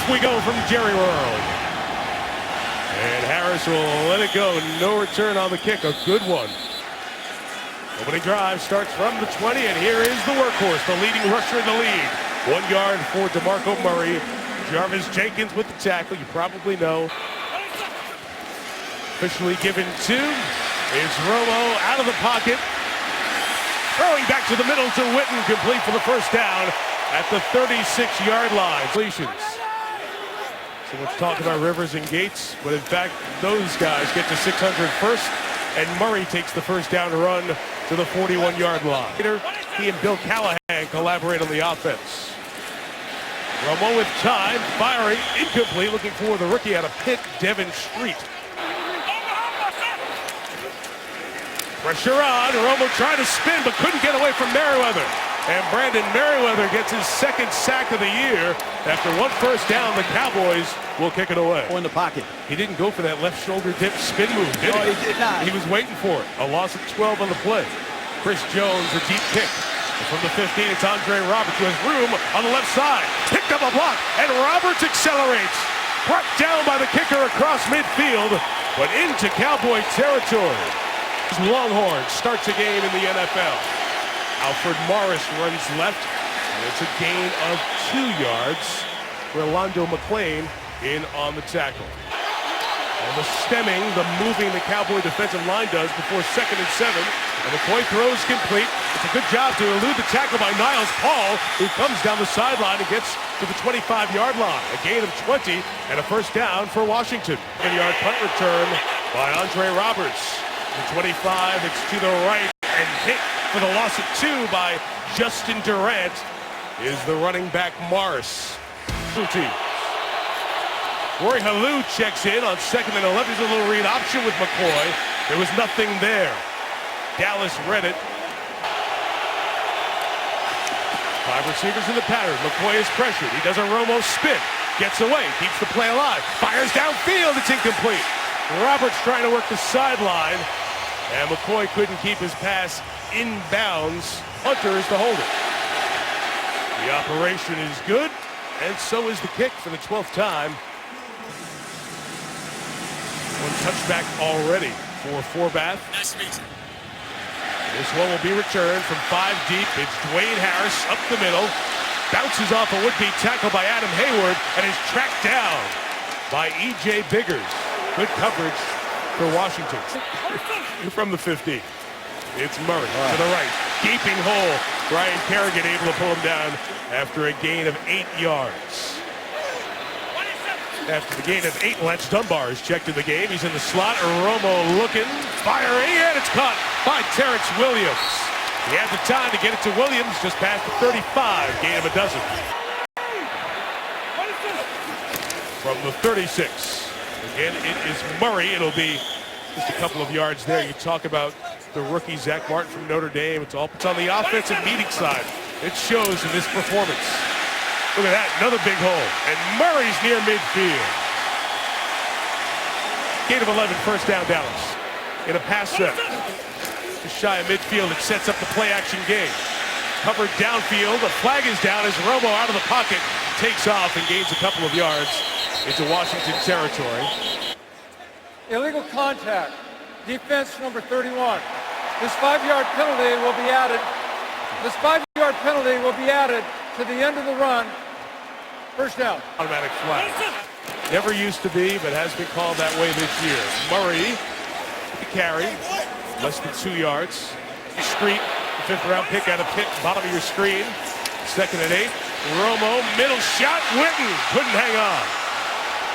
we go from Jerry World. And Harris will let it go. No return on the kick. A good one. Opening drive starts from the 20, and here is the workhorse, the leading rusher in the league. 1 yard for DeMarco Murray. Jarvis Jenkins with the tackle. You probably know. Officially given to is Romo out of the pocket. Throwing back to the middle to Witten, complete for the first down at the 36-yard line. Completions. So much talk about Rivers and Gates, but in fact, those guys get to 600 first, and Murray takes the first down run to the 41-yard line. He and Bill Callahan collaborate on the offense. Romo with time, firing, incomplete, looking for the rookie out of Pitt, Devin Street. Pressure on, Romo trying to spin, but couldn't get away from Merriweather. And Brandon Merriweather gets his second sack of the year. After one first down, the Cowboys will kick it away. In the pocket. He didn't go for that left shoulder dip spin move, did he? No, he did not. He was waiting for it. A loss of 12 on the play. Chris Jones, a deep kick. From the 15, it's Andre Roberts, who has room on the left side. Picked up a block, and Roberts accelerates. Brought down by the kicker across midfield, but into Cowboy territory. Longhorns starts a game in the NFL. Alfred Morris runs left, and it's a gain of 2 yards. Rolando McClain in on the tackle. And the stemming, the moving the Cowboy defensive line does before 2nd and 7. And McCoy throws complete. It's a good job to elude the tackle by Niles Paul, who comes down the sideline and gets to the 25-yard line. A gain of 20 and a first down for Washington. 10-yard punt return by Andre Roberts. The 25, it's to the right and hit for the loss of 2 by Justin Durant is the running back Morris. Roy Halou checks in on 2nd and 11. There's a little read option with McCoy. There was nothing there. Dallas read it. 5 receivers in the pattern. McCoy is pressured. He does a Romo spin. Gets away. Keeps the play alive. Fires downfield. It's incomplete. Roberts trying to work the sideline. And McCoy couldn't keep his pass in bounds. Hunter is the holder. The operation is good, and so is the kick for the 12th time. One touchback already for Forbath. This one will be returned from 5 deep. It's Dwayne Harris up the middle. Bounces off a would-be tackle by Adam Hayward and is tracked down by E.J. Biggers. Good coverage for Washington. From the 15. It's Murray to the right. Gaping hole. Brian Kerrigan able to pull him down after a gain of 8 yards. After the gain of 8, Lance Dunbar is checked in the game. He's in the slot. Romo looking, firing, and it's caught by Terrence Williams. He had the time to get it to Williams, just past the 35, gain of a dozen. From the 36. Again, it is Murray. It'll be just a couple of yards there. You talk about the rookie Zach Martin from Notre Dame. It's on the offensive meeting side. It shows in this performance. Look at that, another big hole. And Murray's near midfield. Gain of 11, first down Dallas. In a pass set. Just shy of midfield, it sets up the play-action game. Covered downfield, the flag is down as Romo out of the pocket takes off and gains a couple of yards into Washington territory. Illegal contact, defense number 31. This 5-yard penalty will be added. This 5-yard penalty will be added to the end of the run. First down. Automatic flag. Never used to be, but has been called that way this year. Murray, the carry, less than 2 yards. Street, the 5th-round pick out of Pitt, bottom of your screen. 2nd and 8. Romo, middle shot. Witten couldn't hang on.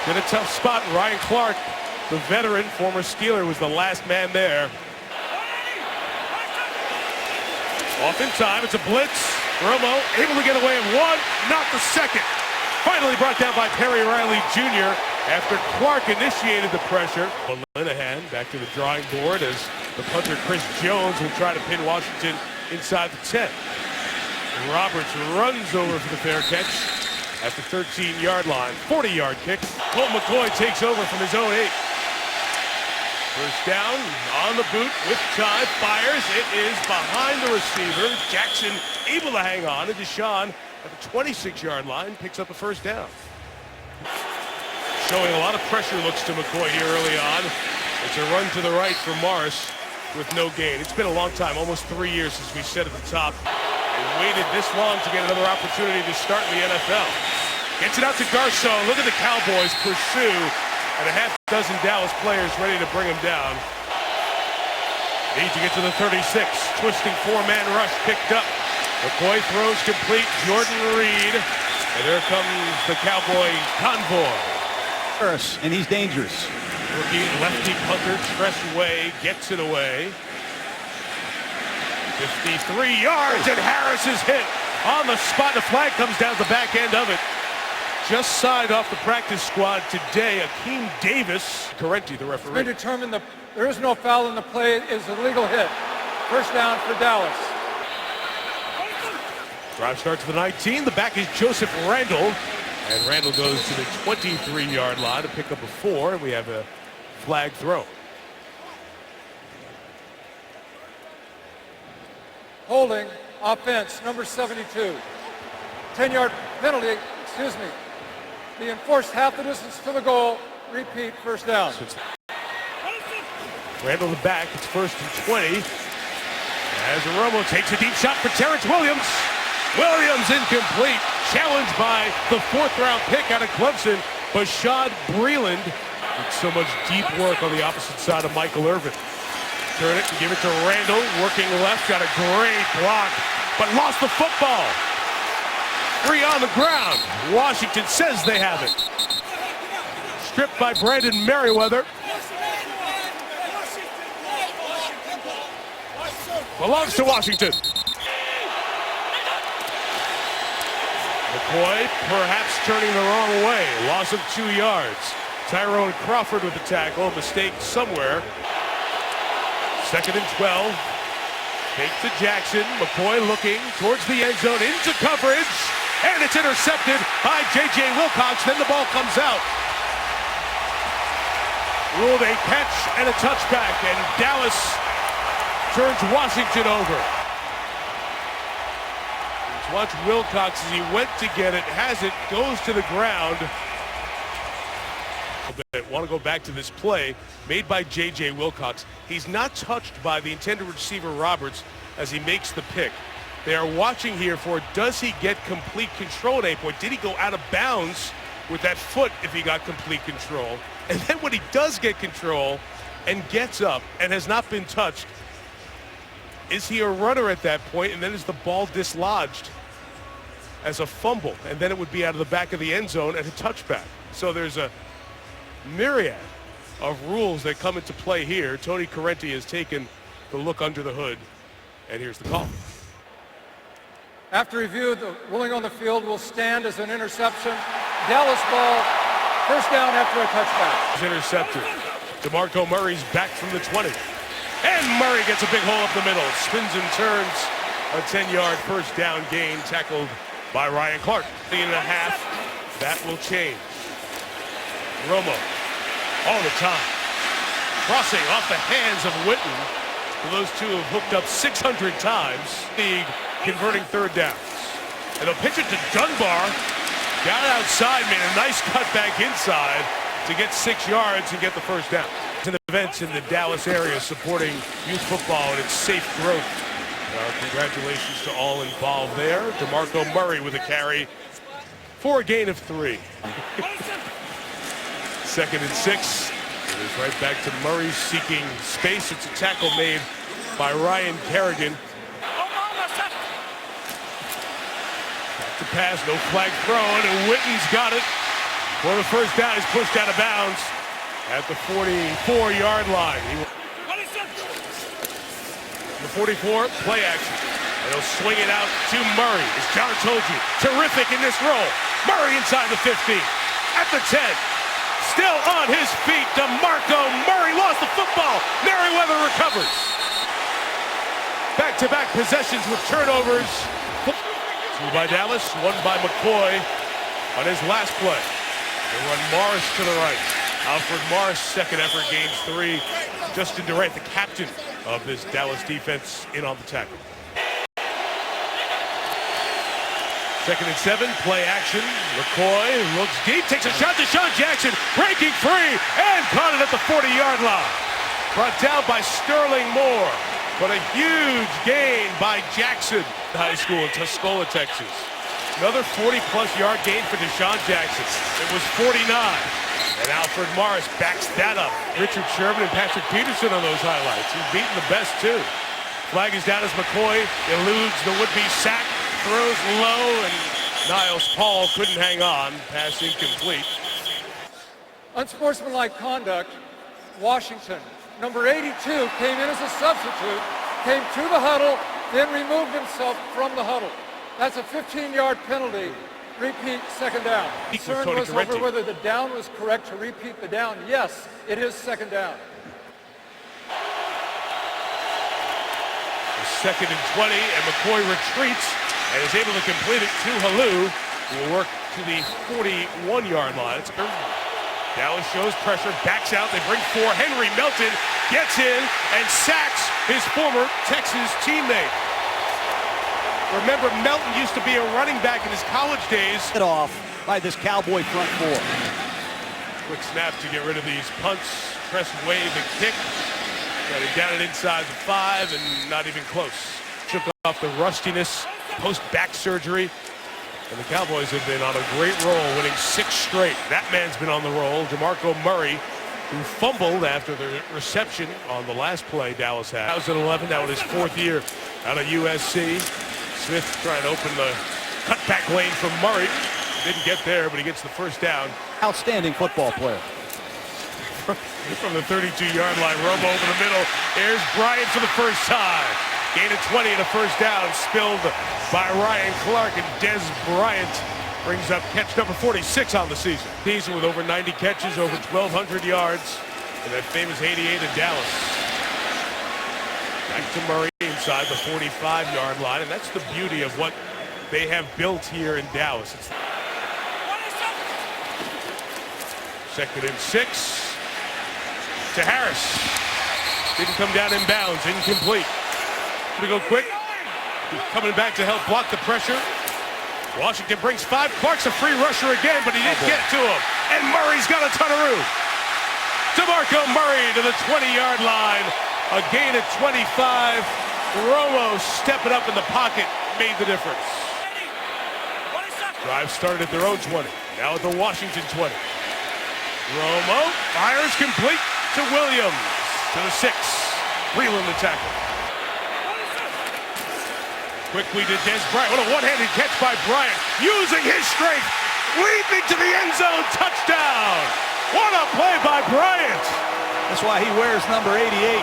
In a tough spot, Ryan Clark, the veteran, former Steeler, was the last man there. Off in time, it's a blitz. Romo able to get away in 1, not the 2nd. Finally brought down by Perry Riley Jr. after Clark initiated the pressure. Linehan back to the drawing board as the punter Chris Jones will try to pin Washington inside the 10. Roberts runs over for the fair catch at the 13-yard line. 40-yard kick. Colt McCoy takes over from his own 8. First down on the boot with time, fires. It is behind the receiver. Jackson able to hang on, and Deshaun at the 26-yard line picks up a first down. showing a lot of pressure looks to McCoy here early on. It's a run to the right for Morris with no gain. It's been a long time, almost 3 years since we said at the top. They waited this long to get another opportunity to start in the NFL. Gets it out to Garcon. Look at the Cowboys pursue, and a half dozen Dallas players ready to bring him down. Need to get to the 36. Twisting four-man rush picked up. McCoy throws complete. Jordan Reed. And there comes the Cowboy convoy. And he's dangerous. Rookie lefty punter, Tress away, gets it away. 53 yards, and Harris is hit on the spot. The flag comes down the back end of it. Just signed off the practice squad today. Akeem Davis, Correnti, the referee. We determined there is no foul in the play. It is a legal hit. First down for Dallas. Drive starts to the 19. The back is Joseph Randall. And Randall goes to the 23-yard line to pick up a 4. And we have a flag throw. Holding, offense, number 72. 10-yard penalty, excuse me. The enforced half the distance to the goal. Repeat, first down. Randall the back, it's 1st and 20. As Romo takes a deep shot for Terrence Williams. Williams incomplete. Challenged by the 4th-round pick out of Clemson, Bashad Breeland. With so much deep work on the opposite side of Michael Irvin. Turn it and give it to Randall. Working left, got a great block, but lost the football. 3 on the ground. Washington says they have it. Stripped by Brandon Merriweather. Belongs to Washington. McCoy perhaps turning the wrong way. Loss of 2 yards. Tyrone Crawford with the tackle. Mistake somewhere. 2nd and 12. Fake to Jackson. McCoy looking towards the end zone into coverage. And it's intercepted by J.J. Wilcox. Then the ball comes out. Ruled a catch and a touchback. And Dallas turns Washington over. Let's watch Wilcox as he went to get it, has it, goes to the ground. Want to go back to this play made by J.J. Wilcox. He's not touched by the intended receiver Roberts as he makes the pick. They are watching here for, does he get complete control at any point? Did he go out of bounds with that foot if he got complete control? And then when he does get control and gets up and has not been touched, is he a runner at that point? And then is the ball dislodged as a fumble? And then it would be out of the back of the end zone and a touchback. So there's a myriad of rules that come into play here. Tony Correnti has taken the look under the hood, and here's the call. After review, the ruling on the field will stand as an interception. Dallas ball, first down after a touchback. He's intercepted. DeMarco Murray's back from the 20. And Murray gets a big hole up the middle. Spins and turns. A 10-yard first down gain tackled by Ryan Clark. 3.5. That will change. Romo all the time. Crossing off the hands of Witten. Those two have hooked up 600 times. League converting third downs. And they'll pitch it to Dunbar. Got outside, made a nice cut back inside to get 6 yards and get the first down. Events in the Dallas area supporting youth football and its safe growth. Congratulations to all involved there. DeMarco Murray with a carry for a gain of 3. 2nd and 6. It is right back to Murray seeking space. It's a tackle made by Ryan Kerrigan. Back to pass, no flag thrown, and Witten's got it for the first down. He's pushed out of bounds at the 44-yard line. The 44, play action. And he'll swing it out to Murray. As John told you, terrific in this role. Murray inside the 15, at the 10. Still on his feet, DeMarco Murray lost the football. Merriweather recovers. Back-to-back possessions with turnovers. 2 by Dallas, 1 by McCoy on his last play. They run Morris to the right. Alfred Morris, second effort, gains 3. Justin Durant, the captain of this Dallas defense, in on the tackle. Second and 7, play action. McCoy looks deep, takes a shot to Deshaun Jackson, breaking free, and caught it at the 40-yard line. Brought down by Sterling Moore, but a huge gain by Jackson. High school in Tuscola, Texas. Another 40-plus yard gain for Deshaun Jackson. It was 49, and Alfred Morris backs that up. Richard Sherman and Patrick Peterson on those highlights. He's beaten the best, too. Flag is down as McCoy eludes the would-be sack. Throws low, and Niles Paul couldn't hang on. Pass incomplete. Unsportsmanlike conduct. Washington. Number 82 came in as a substitute, came to the huddle, then removed himself from the huddle. That's a 15-yard penalty. Repeat, second down. Concern was over whether the down was correct to repeat the down. Yes, it is second down. Second and 20, and McCoy retreats and is able to complete it to Halou, who will work to the 41-yard line. Dallas shows pressure, backs out, they bring 4. Henry Melton gets in and sacks his former Texas teammate. Remember, Melton used to be a running back in his college days. Hit off by this Cowboy front 4. Quick snap to get rid of these punts. Press wave and kick. Got it down and inside the 5 and not even close. Shook off the rustiness, post-back surgery. And the Cowboys have been on a great roll, winning 6 straight. That man's been on the roll. DeMarco Murray, who fumbled after the reception on the last play Dallas had. 2011, now in his 4th year out of USC. Smith trying to open the cutback lane from Murray. Didn't get there, but he gets the first down. Outstanding football player. From the 32-yard line, Romo over the middle. Here's Bryant for the first time. Gain of 20 and a first down, spilled by Ryan Clark, and Des Bryant brings up catch number 46 on the season. Season with over 90 catches, over 1,200 yards, and that famous 88 in Dallas. Back to Murray inside the 45-yard line, and that's the beauty of what they have built here in Dallas. It's second and 6 to Harris. Didn't come down in bounds, incomplete. Gonna go quick. Coming back to help block the pressure. Washington brings 5. Clark's a free rusher again, but he didn't get to him. And Murray's got a ton of room. DeMarco Murray to the 20-yard line. A gain of 25. Romo stepping up in the pocket made the difference. Drive started at their own 20. Now at the Washington 20. Romo fires complete to Williams to the 6. Reeling the tackle. Quickly to Des Bryant. What a one-handed catch by Bryant. Using his strength. Leaping to the end zone. Touchdown. What a play by Bryant. That's why he wears number 88.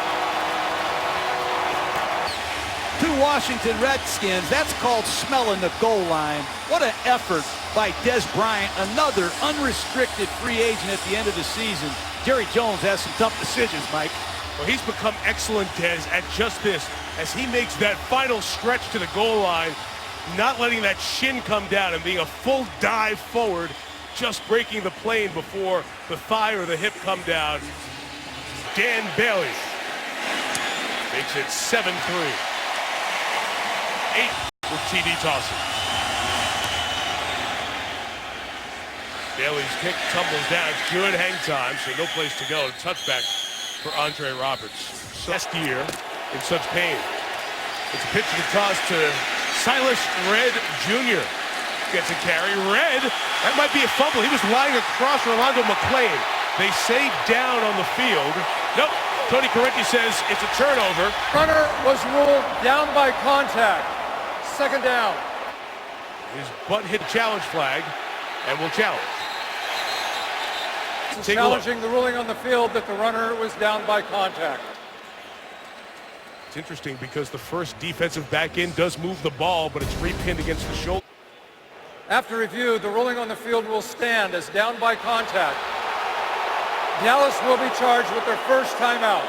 To Washington Redskins. That's called smelling the goal line. What an effort by Des Bryant. Another unrestricted free agent at the end of the season. Jerry Jones has some tough decisions, Mike. Well, he's become excellent, Des, at just this. As he makes that final stretch to the goal line, not letting that shin come down and being a full dive forward, just breaking the plane before the thigh or the hip come down. Dan Bailey makes it 7-3. 8 with TD tossing. Bailey's kick tumbles down. Good hang time, so no place to go. Touchback for Andre Roberts. Last year in such pain. It's a pitch to the toss to Silas Red Jr. Gets a carry. Red, that might be a fumble. He was lying across Rolando McClain. They say down on the field. Nope. Tony Corretti says it's a turnover. Runner was ruled down by contact. Second down. His butt hit challenge flag and will challenge. Challenging the ruling on the field that the runner was down by contact. It's interesting because the first defensive back end does move the ball, but it's repinned against the shoulder. After review, the ruling on the field will stand as down by contact. Dallas will be charged with their first timeout.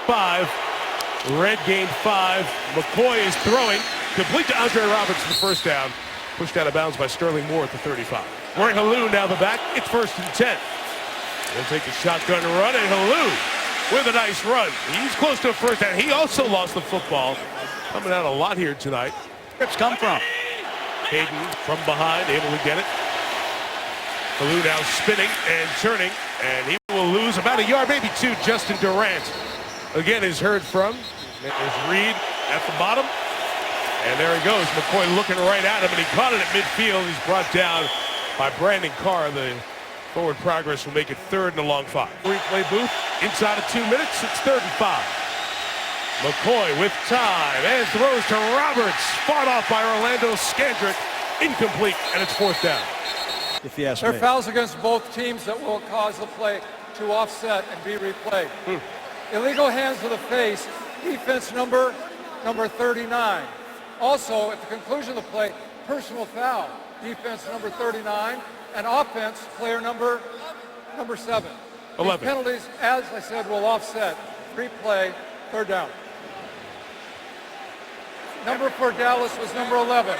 5. Red gained 5. McCoy is throwing. Complete to Andre Roberts for the first down. Pushed out of bounds by Sterling Moore at the 35. Roy Halou now the back. It's 1st and 10. They'll take a shotgun run, and Halou with a nice run. He's close to a first down. He also lost the football. Coming out a lot here tonight. Where's come from? Hayden from behind, able to get it. Kalu now spinning and turning, and he will lose about a yard, maybe two. Justin Durant again is heard from. There's Reed at the bottom, and there he goes. McCoy looking right at him, and he caught it at midfield. He's brought down by Brandon Carr. The forward progress will make it 3rd and a long 5. Replay booth inside of 2 minutes. It's 3rd and 5. McCoy with time and throws to Roberts, fought off by Orlando Scandrick, incomplete, and it's 4th down. If you ask There me. are fouls against both teams that will cause the play to offset and be replayed. Illegal hands to the face, defense number 39. Also, at the conclusion of the play, personal foul, defense number 39, and offense, player number 7. 11. These penalties, as I said, will offset. Replay, 3rd down. Number for Dallas was number 11.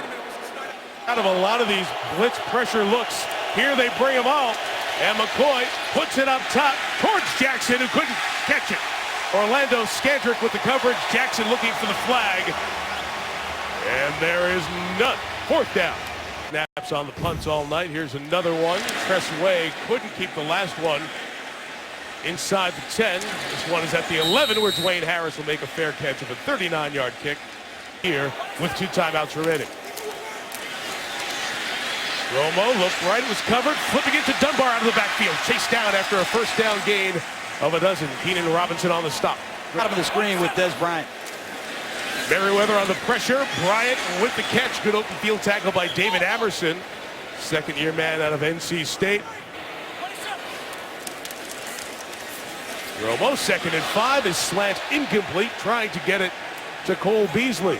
Out of a lot of these blitz pressure looks, here they bring them all, and McCoy puts it up top towards Jackson, who couldn't catch it. Orlando Scandrick with the coverage, Jackson looking for the flag, and there is none. 4th down. Snaps on the punts all night. Here's another one. Tressway couldn't keep the last one inside the 10. This one is at the 11, where Dwayne Harris will make a fair catch of a 39-yard kick here with 2 timeouts remaining. Romo looked right, was covered, flipping it to Dunbar out of the backfield. Chased down after a 1st down gain of a dozen. Keenan Robinson on the stop. Out of the screen with Des Bryant. Merriweather on the pressure. Bryant with the catch. Good open field tackle by David Amerson. 2nd-year man out of NC State. Romo, 2nd and 5. His slant incomplete, trying to get it to Cole Beasley.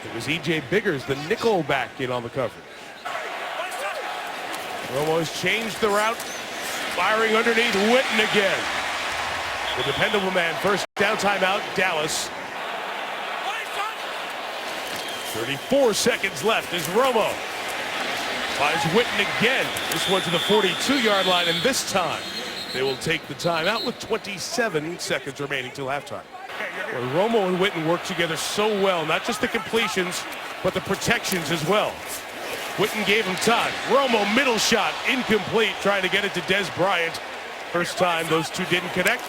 It was E.J. Biggers, the nickel back in on the coverage. Romo has changed the route, firing underneath Witten again. The dependable man, 1st down, timeout, Dallas. 34 seconds left as Romo finds Witten again. This one to the 42-yard line, and this time they will take the timeout with 27 seconds remaining till halftime. Well, Romo and Witten work together so well, not just the completions, but the protections as well. Witten gave him time. Romo, middle shot, incomplete, trying to get it to Des Bryant. First time those two didn't connect.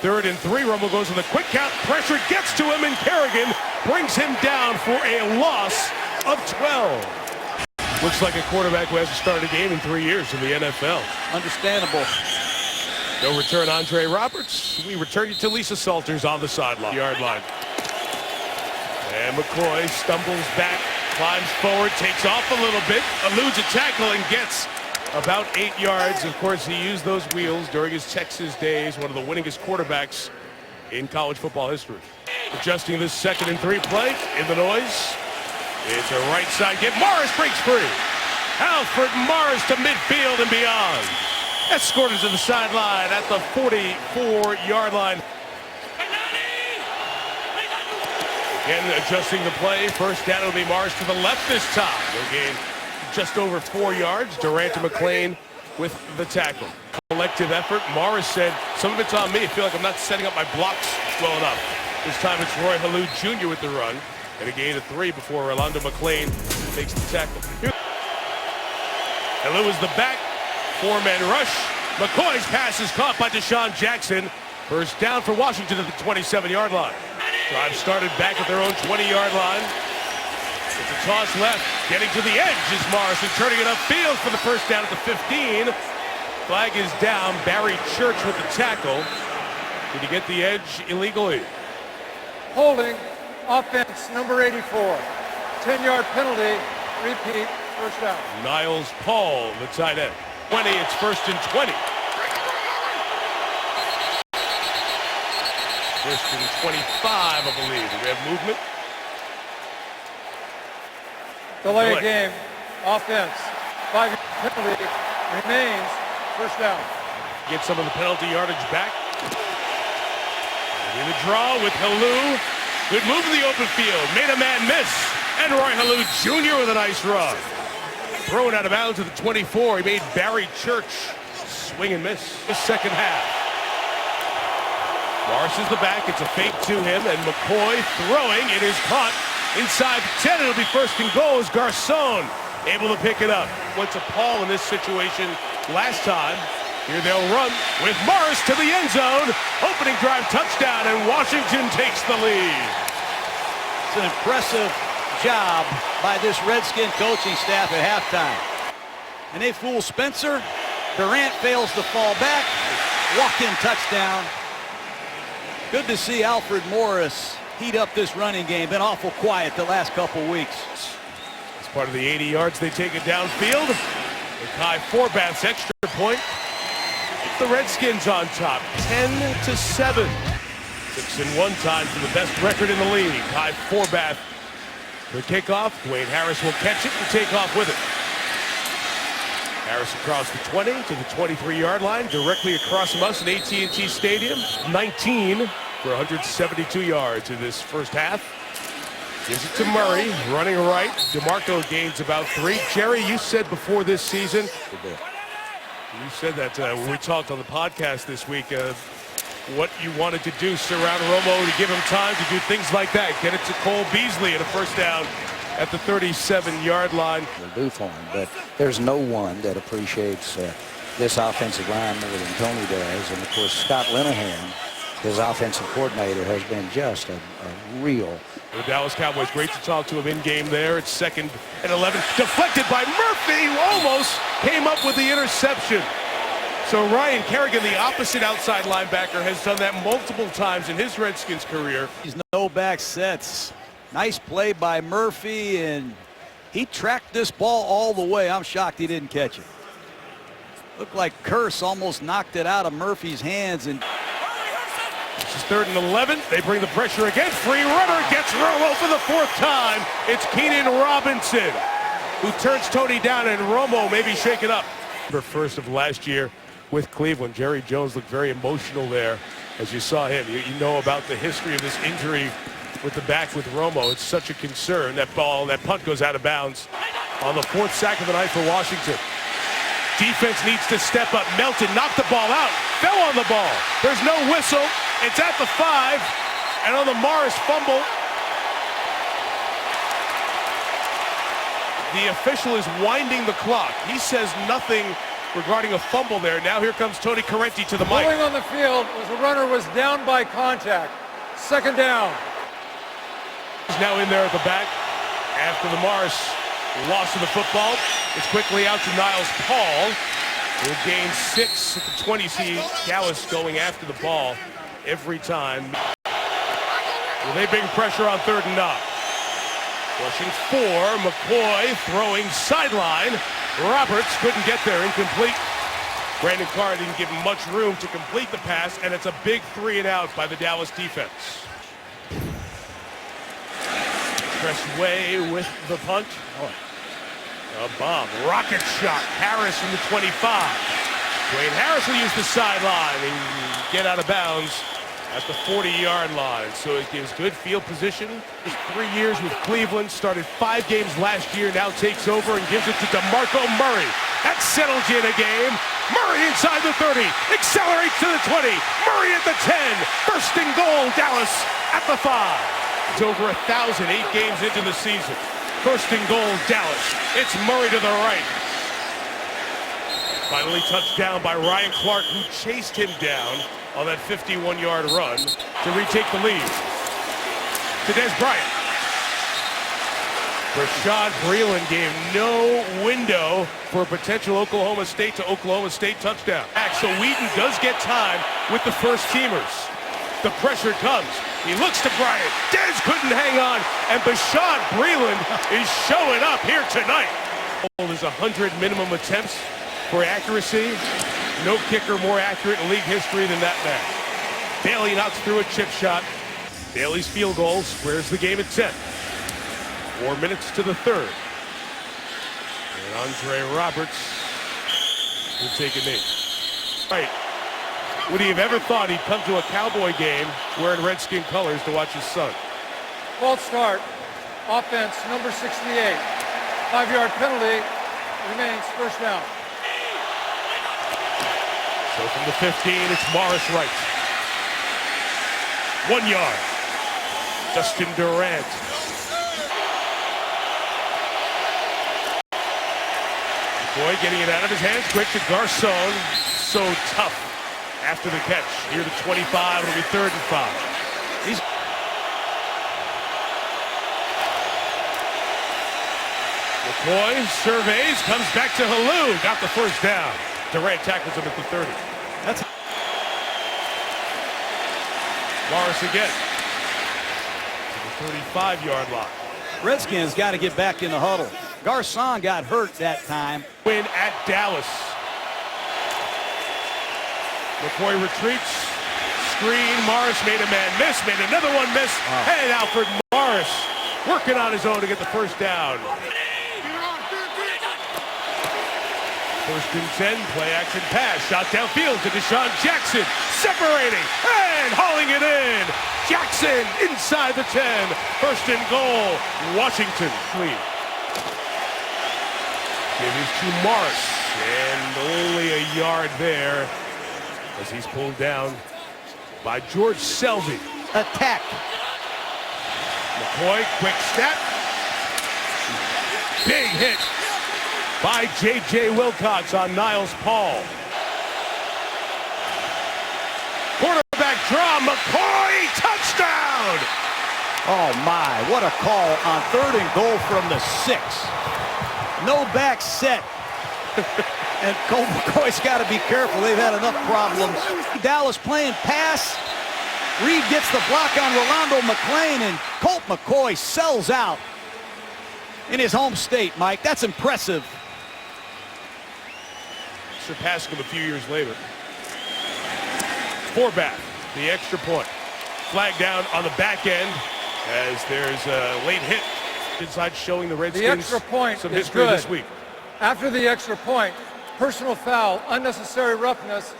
3rd and 3, Romo goes with a quick count. Pressure gets to him, and Kerrigan brings him down for a loss of 12. Looks like a quarterback who hasn't started a game in 3 years in the NFL. Understandable. No return, Andre Roberts. We return you to Lisa Salters on the sideline. Yard line. And McCoy stumbles back, climbs forward, takes off a little bit, eludes a tackle, and gets about 8 yards. Of course, he used those wheels during his Texas days, one of the winningest quarterbacks in college football history. Adjusting this 2nd and 3 play in the noise. It's a right side get. Morris breaks free. Alfred Morris to midfield and beyond. Escorted to the sideline at the 44-yard line. Again, adjusting the play. 1st down, it'll be Morris to the left this time. They'll gain just over 4 yards. Durant to McClain with the tackle. Collective effort. Morris said, some of it's on me. I feel like I'm not setting up my blocks well enough. This time it's Roy Halou Jr. with the run. And a gain of 3 before Rolando McClain makes the tackle. Halou is the back. 4-man rush. McCoy's pass is caught by Deshaun Jackson. 1st down for Washington at the 27-yard line. Drive started back at their own 20-yard line. It's a toss left. Getting to the edge is Morrison, turning it upfield for the 1st down at the 15. Flag is down. Barry Church with the tackle. Did he get the edge illegally? Holding, offense number 84. 10-yard penalty, repeat, 1st down. Niles Paul, the tight end. 20, it's 1st and 20. 1st and 25, I believe. Do we have movement? Delay of game, offense, 5-yard penalty, remains, 1st down. Get some of the penalty yardage back. In the draw with Halou. Good move in the open field. Made a man miss. And Roy Halou Jr. with a nice run. Thrown out of bounds to the 24. He made Barry Church swing and miss the 2nd half. Morris is the back. It's a fake to him. And McCoy throwing. It is caught inside the 10. It'll be 1st and goal as Garcon able to pick it up. Went to Paul in this situation last time. Here they'll run with Morris to the end zone. Opening drive touchdown, and Washington takes the lead. It's an impressive job by this Redskin coaching staff at halftime. And they fool Spencer. Durant fails to fall back. Walk-in touchdown. Good to see Alfred Morris heat up this running game. Been awful quiet the last couple weeks. As part of the 80 yards, they take it downfield. And Kai Forbath's extra point. The Redskins on top, 10-7. 6-1 time for the best record in the league. Kai Forbath, the kickoff. Dwayne Harris will catch it and take off with it. Harris across the 20 to the 23-yard line, directly across from us in AT&T Stadium. 19 for 172 yards in this first half. Gives it to Murray, running right. DeMarco gains about 3. Jerry, you said before this season, you said that when we talked on the podcast this week, what you wanted to do, surround Romo to give him time to do things like that. Get it to Cole Beasley at a first down at the 37-yard line. Will do for him, but there's no one that appreciates this offensive line more than Tony does. And of course, Scott Linehan, his offensive coordinator, has been just a real. The Dallas Cowboys, great to talk to him in game there. It's 2nd and 11. Deflected by Murphy, who almost came up with the interception. So Ryan Kerrigan, the opposite outside linebacker, has done that multiple times in his Redskins career. He's no back sets. Nice play by Murphy, and he tracked this ball all the way. I'm shocked he didn't catch it. Looked like Curse almost knocked it out of Murphy's hands. And this is 3rd and 11. They bring the pressure again. Free runner gets Romo for the 4th time. It's Keenan Robinson who turns Tony down, and Romo maybe shaken up. First of last year with Cleveland, Jerry Jones looked very emotional there as you saw him. You know about the history of this injury with the back with Romo. It's such a concern. That punt goes out of bounds on the 4th sack of the night for Washington. Defense needs to step up. Melton knocked the ball out, fell on the ball. There's no whistle. It's at the 5, and on the Morris fumble, the official is winding the clock. He says nothing regarding a fumble there. Now here comes Tony Correnti to the mic. Going on the field was the runner was down by contact. 2nd down. He's now in there at the back after the Morris loss of the football. It's quickly out to Niles Paul, who gains 6 at the 20. See Dallas going after the ball every time. Well, they bring pressure on 3rd and 9. Rushing 4, McCoy throwing sideline. Roberts couldn't get there, incomplete. Brandon Carr didn't give him much room to complete the pass, and it's a big 3 and out by the Dallas defense. Press way with the punt. A bomb, rocket shot. Harris from the 25. Dwayne Harris will use the sideline and get out of bounds at the 40-yard line. So it gives good field position. Just 3 years with Cleveland, started 5 games last year, now takes over and gives it to DeMarco Murray. That settles in a game. Murray inside the 30, accelerates to the 20. Murray at the 10, 1st and goal, Dallas at the 5. It's over 1,000, 8 games into the season. 1st and goal, Dallas. It's Murray to the right. Finally touched down by Ryan Clark, who chased him down on that 51-yard run to retake the lead. To Des Bryant. Rashad Breeland gave no window for a potential Oklahoma State to Oklahoma State touchdown. So Wheaton does get time with the first teamers. The pressure comes. He looks to Bryant. Des couldn't hang on, and Rashad Breeland is showing up here tonight. There's 100 minimum attempts for accuracy. No kicker more accurate in league history than that man. Bailey knocks through a chip shot. Bailey's field goal squares the game at 10. 4 minutes to the 3rd. And Andre Roberts will take a knee. Right. Would he have ever thought he'd come to a Cowboy game wearing Redskin colors to watch his son? False start. Offense, number 68. 5-yard penalty. Remains 1st down. So from the 15, it's Morris right. 1 yard. Justin Durant. McCoy getting it out of his hands. Quick to Garcon. So tough after the catch. Near the 25. It'll be 3rd and 5. He's McCoy surveys, comes back to Halou, got the first down. Durant tackles him at the 30. That's Morris again to the 35-yard line. Redskins got to get back in the huddle. Garcon got hurt that time. Win at Dallas. McCoy retreats. Screen. Morris made a man miss. Made another one miss. And Alfred Morris working on his own to get the first down. 1st and 10. Play action pass. Shot downfield to Deshaun Jackson. Separating and hauling it in. Jackson inside the 10. 1st and goal. Washington clean. Give it to Morris. And only a yard there as he's pulled down by George Selvey. Attack. McCoy, quick snap. Big hit by J.J. Wilcox on Niles Paul. Quarterback draw, McCoy, touchdown! Oh my, what a call on 3rd and goal from the 6. No back set. And Colt McCoy's got to be careful. They've had enough problems. Dallas playing pass. Reed gets the block on Rolando McClain, and Colt McCoy sells out in his home state, Mike. That's impressive. Surpassing him a few years later. Forbath, the extra point. Flag down on the back end as there's a late hit inside, showing the Redskins the extra point some is history good. this week. After the extra point, personal foul, unnecessary roughness,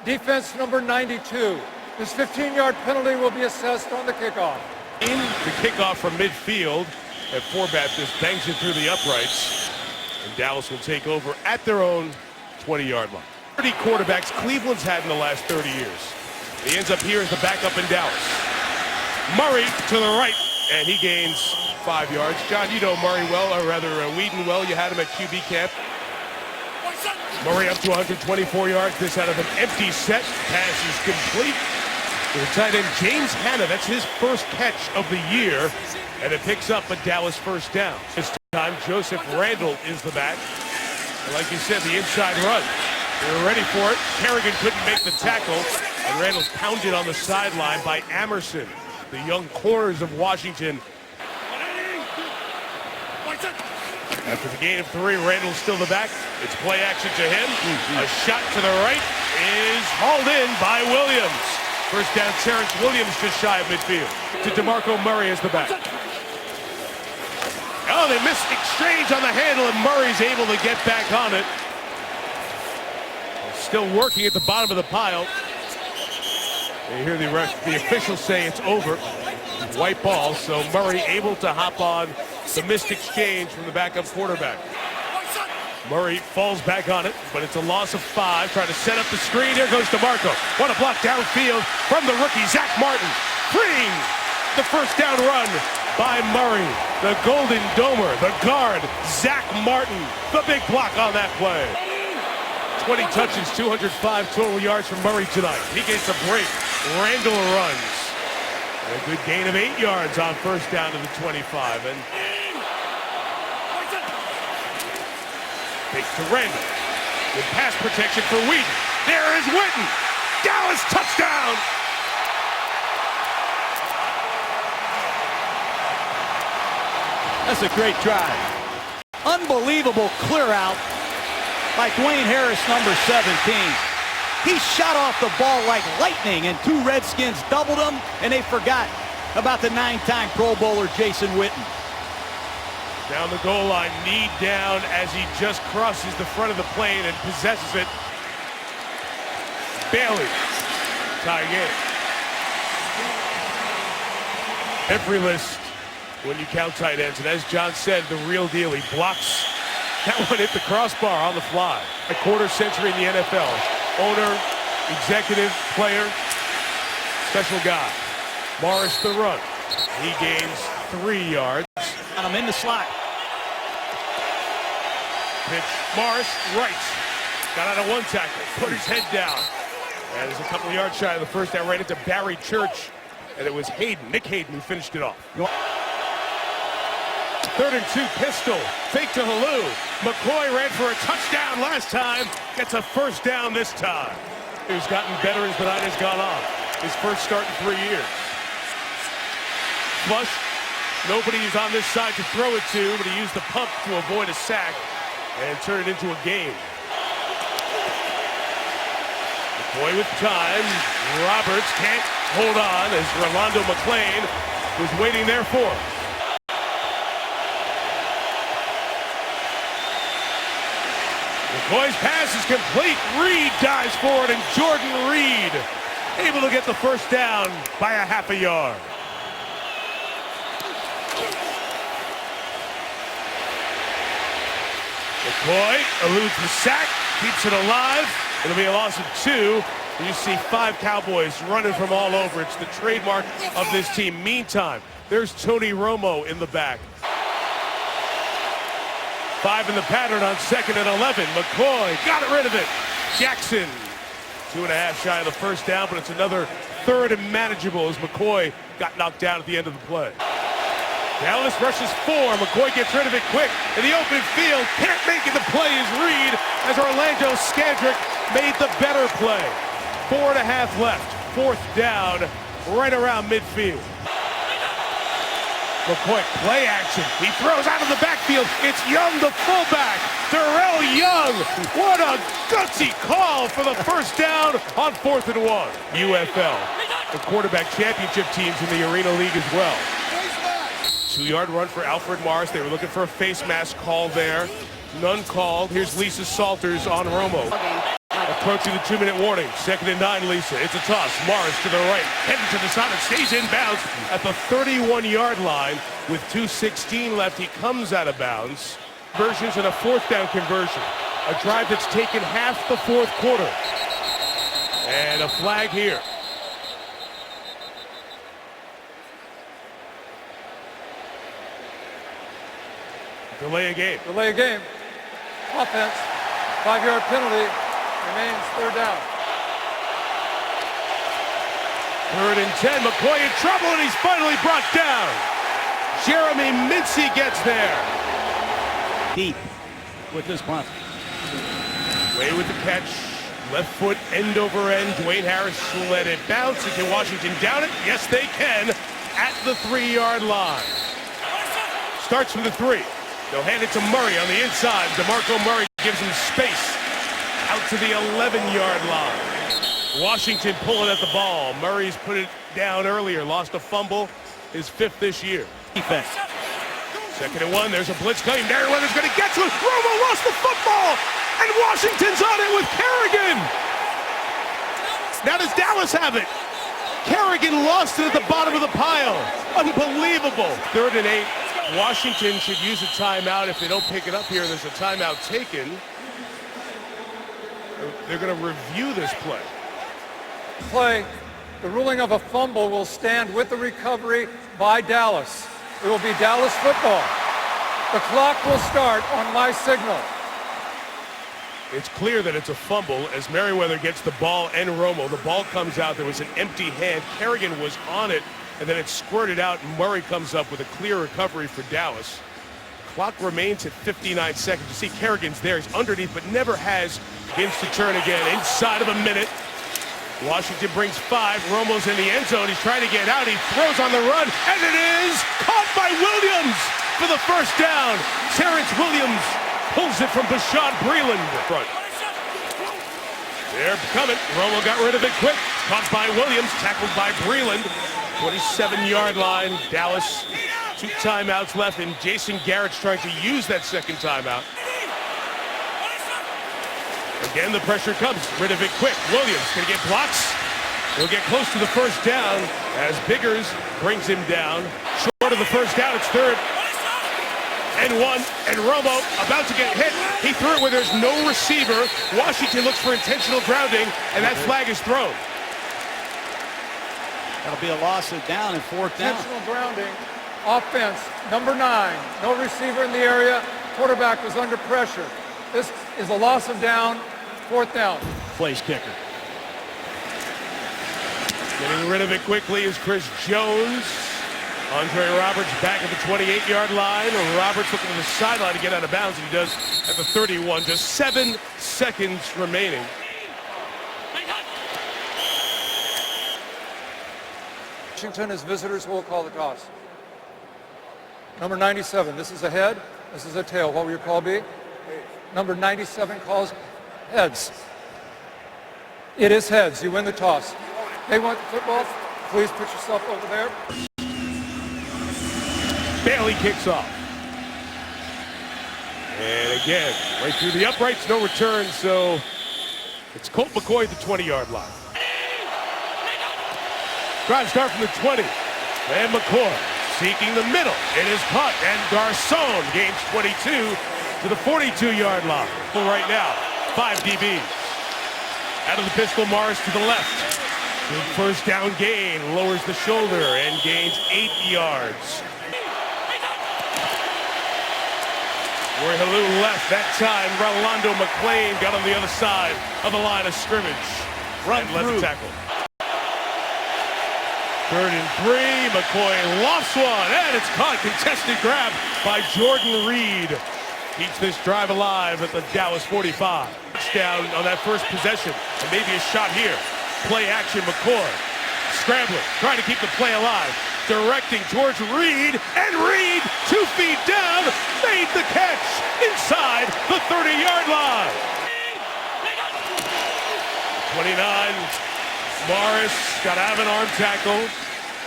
defense number 92. This 15-yard penalty will be assessed on the kickoff. In the kickoff from midfield, and Forbath just bangs it through the uprights, and Dallas will take over at their own 20-yard line. 30 quarterbacks Cleveland's had in the last 30 years. He ends up here as the backup in Dallas. Murray to the right, and he gains 5 yards. John, you know Murray well, or rather Whedon well. You had him at QB camp. Murray up to 124 yards. This out of an empty set. Pass is complete. The tight end James Hanna, that's his first catch of the year, and it picks up a Dallas first down. This time, Joseph Randall is the back. And like you said, the inside run. They were ready for it. Kerrigan couldn't make the tackle, and Randall's pounded on the sideline by Amerson. The young corners of Washington. After the gain of 3, Randall's still the back. It's play action to him. A shot to the right is hauled in by Williams. First down, Terrence Williams just shy of midfield. To DeMarco Murray as the back. Oh, they missed exchange on the handle, and Murray's able to get back on it. Still working at the bottom of the pile. You hear the officials say it's over. White ball, so Murray able to hop on the missed exchange from the backup quarterback. Murray falls back on it, but it's a loss of 5. Trying to set up the screen. Here goes DeMarco. What a block downfield from the rookie, Zach Martin. Freeing the first down run by Murray. The Golden Domer, the guard, Zach Martin. The big block on that play. 20 touches, 205 total yards from Murray tonight. He gets a break. Randall runs. And a good gain of 8 yards on first down to the 25. And takes to Randall. Good pass protection for Whedon. There is Witten. Dallas touchdown. That's a great drive. Unbelievable clear out by Dwayne Harris, number 17. He shot off the ball like lightning, and 2 Redskins doubled him, and they forgot about the 9-time Pro Bowler Jason Witten. Down the goal line, knee down as he just crosses the front of the plane and possesses it. Bailey, tie game. Every list when you count tight ends, and as John said, the real deal. He blocks. That one hit the crossbar on the fly. A quarter century in the NFL. Owner, executive, player, special guy. Morris the run. He gains 3 yards. And I'm in the slot. pitch. Morris, right. Got out of one tackle, put his head down. And is a couple of yards shy of the first down, right into Barry Church. And it was Nick Hayden, who finished it off. 3rd and 2 pistol. Fake to Halou. McCoy ran for a touchdown last time. Gets a first down this time. He's gotten better as the night has gone on. His first start in 3 years. Flush. Nobody is on this side to throw it to, but he used the pump to avoid a sack and turn it into a game. McCoy with time. Roberts can't hold on as Rolando McClain was waiting there for him. McCoy's pass is complete. Reed dives forward, and Jordan Reed able to get the first down by a half a yard. McCoy eludes the sack, keeps it alive. It'll be a loss of 2. You see 5 Cowboys running from all over. It's the trademark of this team. Meantime, there's Tony Romo in the back. 5 in the pattern on 2nd and 11. McCoy got rid of it. Jackson, 2.5 shy of the first down, but it's another 3rd and manageable as McCoy got knocked down at the end of the play. Dallas rushes 4. McCoy gets rid of it quick in the open field. Can't make it. The play is Reed as Orlando Scandrick made the better play. 4.5 left. 4th down, right around midfield. McCoy, play action. He throws out of the backfield. It's Young, the fullback. Darrell Young. What a gutsy call for the first down on 4th and 1. UFL, the quarterback championship teams in the Arena League as well. 2-yard run for Alfred Morris. They were looking for a face mask call there. None called. Here's Lisa Salters on Romo. Approaching the 2-minute warning. 2nd and 9, Lisa. It's a toss. Morris to the right. Heading to the side and stays inbounds at the 31-yard line. With 2:16 left, he comes out of bounds. Versions and a 4th down conversion. A drive that's taken half the 4th quarter. And a flag here. Delay a game. Delay a game. Offense. 5-yard penalty. Remains 3rd down. 3rd and 10. McCoy in trouble, and he's finally brought down. Jeremy Mincy gets there. Deep with this punt. Way with the catch. Left foot end over end. Dwayne Harris let it bounce. And can Washington down it? Yes, they can. At the 3-yard line. Starts from the 3. They'll hand it to Murray on the inside. DeMarco Murray gives him space out to the 11-yard line. Washington pulling at the ball. Murray's put it down earlier. Lost a fumble. His 5th this year. Defense. 2nd and 1. There's a blitz coming. Merriweather's going to get to it. Romo lost the football. And Washington's on it with Kerrigan. Now does Dallas have it? Kerrigan lost it at the bottom of the pile. Unbelievable. 3rd and 8. Washington should use a timeout. If they don't pick it up here, there's a timeout taken. They're going to review this play. The ruling of a fumble will stand with the recovery by Dallas. It will be Dallas football. The clock will start on my signal. It's clear that it's a fumble as Merriweather gets the ball and Romo. The ball comes out. There was an empty hand. Kerrigan was on it, and then it squirted out, and Murray comes up with a clear recovery for Dallas. Clock remains at 59 seconds. You see Kerrigan's there. He's underneath, but never has. Begins to turn again inside of a minute. Washington brings 5. Romo's in the end zone. He's trying to get out. He throws on the run, and it is caught by Williams for the first down. Terrence Williams pulls it from Bashaud Breeland. Front. They're coming. Romo got rid of it quick. Caught by Williams, tackled by Breeland. 27-yard line. Dallas, 2 timeouts left, and Jason Garrett's trying to use that 2nd timeout. Again, the pressure comes. Rid of it quick. Williams can get blocks. He'll get close to the first down as Biggers brings him down. Short of the first down, it's 3rd and 1, and Romo about to get hit. He threw it where there's no receiver. Washington looks for intentional grounding, and that flag is thrown. That'll be a loss of down and 4th down. Intentional grounding. Offense, number 9. No receiver in the area. Quarterback was under pressure. This is a loss of down, 4th down. Place kicker. Getting rid of it quickly is Chris Jones. Andre Roberts back at the 28-yard line. Roberts looking to the sideline to get out of bounds, and he does at the 31. Just 7 seconds remaining. Washington, as visitors, will call the toss. Number 97, this is a head, this is a tail. What will your call be? Number 97 calls heads. It is heads. You win the toss. They want the football. Please put yourself over there. Bailey kicks off. And again, right through the uprights, no return, so it's Colt McCoy at the 20-yard line. Drive start from the 20. And McCoy seeking the middle. It is caught, and Garcon gains 22 to the 42-yard line. Right now, 5 DBs. Out of the pistol, Morris to the left. Big first down gain, lowers the shoulder and gains 8 yards. Roy Halou left that time. Rolando McClain got on the other side of the line of scrimmage. Run led the tackle. 3rd and 3. McCoy lofts one, and it's caught. Contested grab by Jordan Reed. Keeps this drive alive at the Dallas 45. Touchdown on that first possession, and maybe a shot here. Play action, McCoy. Scrambling, trying to keep the play alive. Directing towards Reed, and Reed, 2 feet down, made the catch inside the 30-yard line. 29, Morris got out of an arm tackle.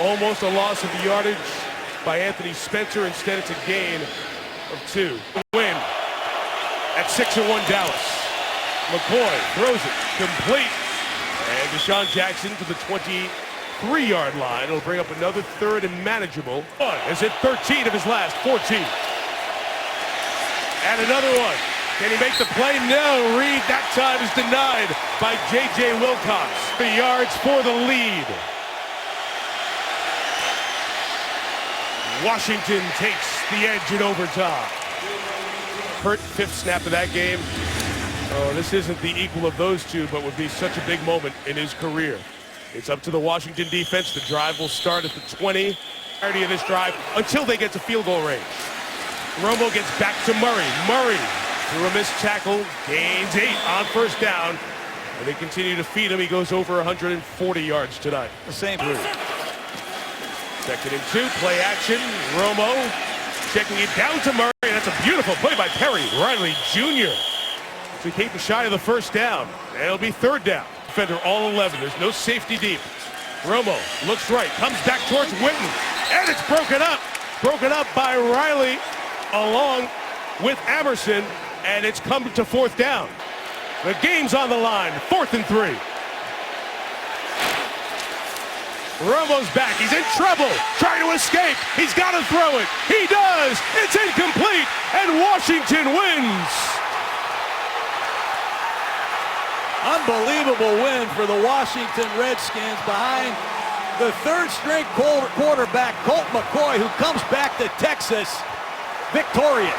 Almost a loss of yardage by Anthony Spencer. Instead, it's a gain of 2. Win at 6-1 Dallas. McCoy throws it complete. And Deshaun Jackson to the 23-yard line. It'll bring up another 3rd and manageable. Is it 13 of his last 14? And another one. Can he make the play? No. Reed that time is denied by J.J. Wilcox. 3 yards for the lead. Washington takes the edge in overtime. Hurt 5th snap of that game. Oh, this isn't the equal of those two, but would be such a big moment in his career. It's up to the Washington defense. The drive will start at the 20. Of this drive until they get to field goal range. Romo gets back to Murray. Murray, through a missed tackle, gains 8 on first down. And they continue to feed him. He goes over 140 yards tonight. The same. 2nd and 2, play action. Romo checking it down to Murray. And that's a beautiful play by Perry Riley Jr. to keep him shy of the first down. And it'll be 3rd down. Defender all 11. There's no safety deep. Romo looks right, comes back towards Witten, and it's broken up. Broken up by Riley along with Emerson, and it's come to 4th down. The game's on the line, 4th and 3. Romo's back, he's in trouble, trying to escape. He's got to throw it. He does. It's incomplete, and Washington wins. Unbelievable win for the Washington Redskins behind the 3rd-string quarterback, Colt McCoy, who comes back to Texas victorious.